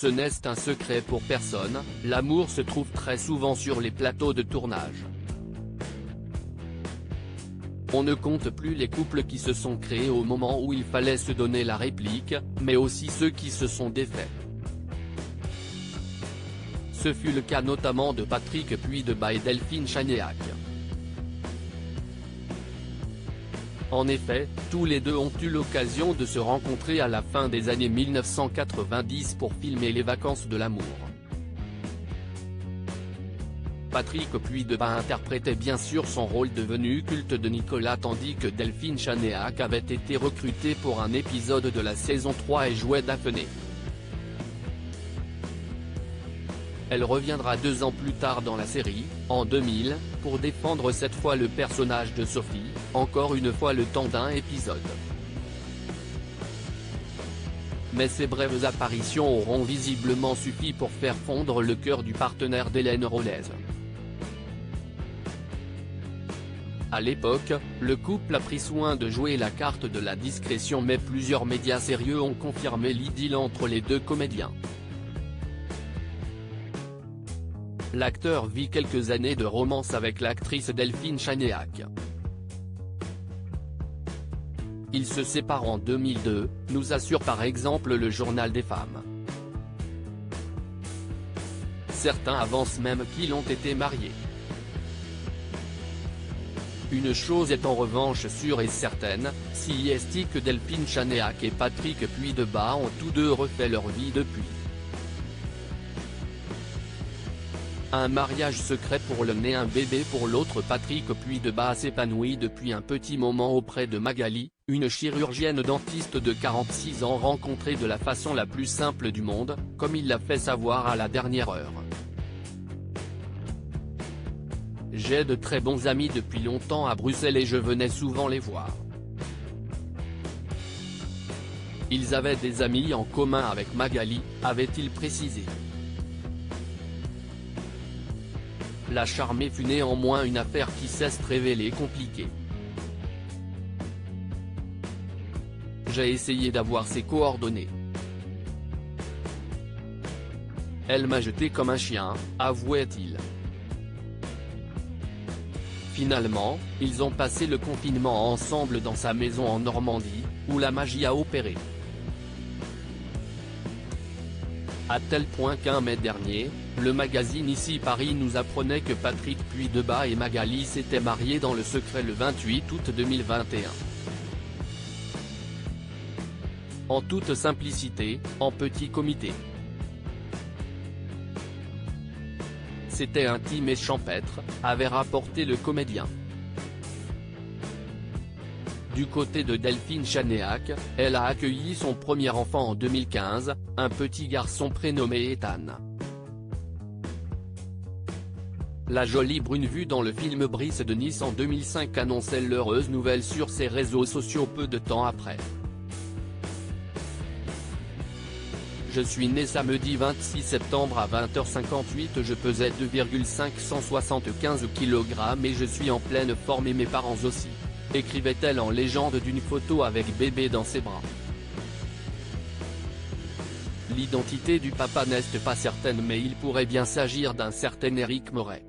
ce n'est un secret pour personne, l'amour se trouve très souvent sur les plateaux de tournage. On ne compte plus les couples qui se sont créés au moment où il fallait se donner la réplique, mais aussi ceux qui se sont défaits. Ce fut le cas notamment de Patrick Puydeba et Delphine Chanéac. En effet, tous les deux ont eu l'occasion de se rencontrer à la fin des années 1990 pour filmer Les Vacances de l'amour. Patrick Puydeba interprétait bien sûr son rôle devenu culte de Nicolas tandis que Delphine Chanéac avait été recrutée pour un épisode de la saison 3 et jouait Daphné. Elle reviendra 2 ans plus tard dans la série, en 2000, pour défendre cette fois le personnage de Sophie, encore une fois le temps d'un épisode. Mais ces brèves apparitions auront visiblement suffi pour faire fondre le cœur du partenaire d'Hélène Rollez. À l'époque, le couple a pris soin de jouer la carte de la discrétion mais plusieurs médias sérieux ont confirmé l'idylle entre les deux comédiens. L'acteur vit quelques années de romance avec l'actrice Delphine Chanéac. Ils se séparent en 2002, nous assure par exemple le Journal des femmes. Certains avancent même qu'ils ont été mariés. Une chose est en revanche sûre et certaine, si est que Delphine Chanéac et Patrick Puydeba ont tous deux refait leur vie depuis. Un mariage secret pour l'un et un bébé pour l'autre. Patrick Puydeba s'épanouit depuis un petit moment auprès de Magali, une chirurgienne dentiste de 46 ans rencontrée de la façon la plus simple du monde, comme il l'a fait savoir à la dernière heure. J'ai de très bons amis depuis longtemps à Bruxelles et je venais souvent les voir. Ils avaient des amis en commun avec Magali, avait-il précisé. La charmée fut néanmoins une affaire qui s'est révélée compliquée. J'ai essayé d'avoir ses coordonnées. Elle m'a jeté comme un chien, avouait-il. Finalement, ils ont passé le confinement ensemble dans sa maison en Normandie, où la magie a opéré. À tel point qu'un mai dernier, le magazine Ici Paris nous apprenait que Patrick Puydeba et Magali s'étaient mariés dans le secret le 28 août 2021. En toute simplicité, en petit comité. C'était intime et champêtre, avait rapporté le comédien. Du côté de Delphine Chanéac, elle a accueilli son premier enfant en 2015, un petit garçon prénommé Ethan. La jolie brune vue dans le film Brice de Nice en 2005 annonçait l'heureuse nouvelle sur ses réseaux sociaux peu de temps après. Je suis né samedi 26 septembre à 20h58, je pesais 2,575 kg et je suis en pleine forme et mes parents aussi, écrivait-elle en légende d'une photo avec bébé dans ses bras. L'identité du papa n'est pas certaine mais il pourrait bien s'agir d'un certain Éric Moret.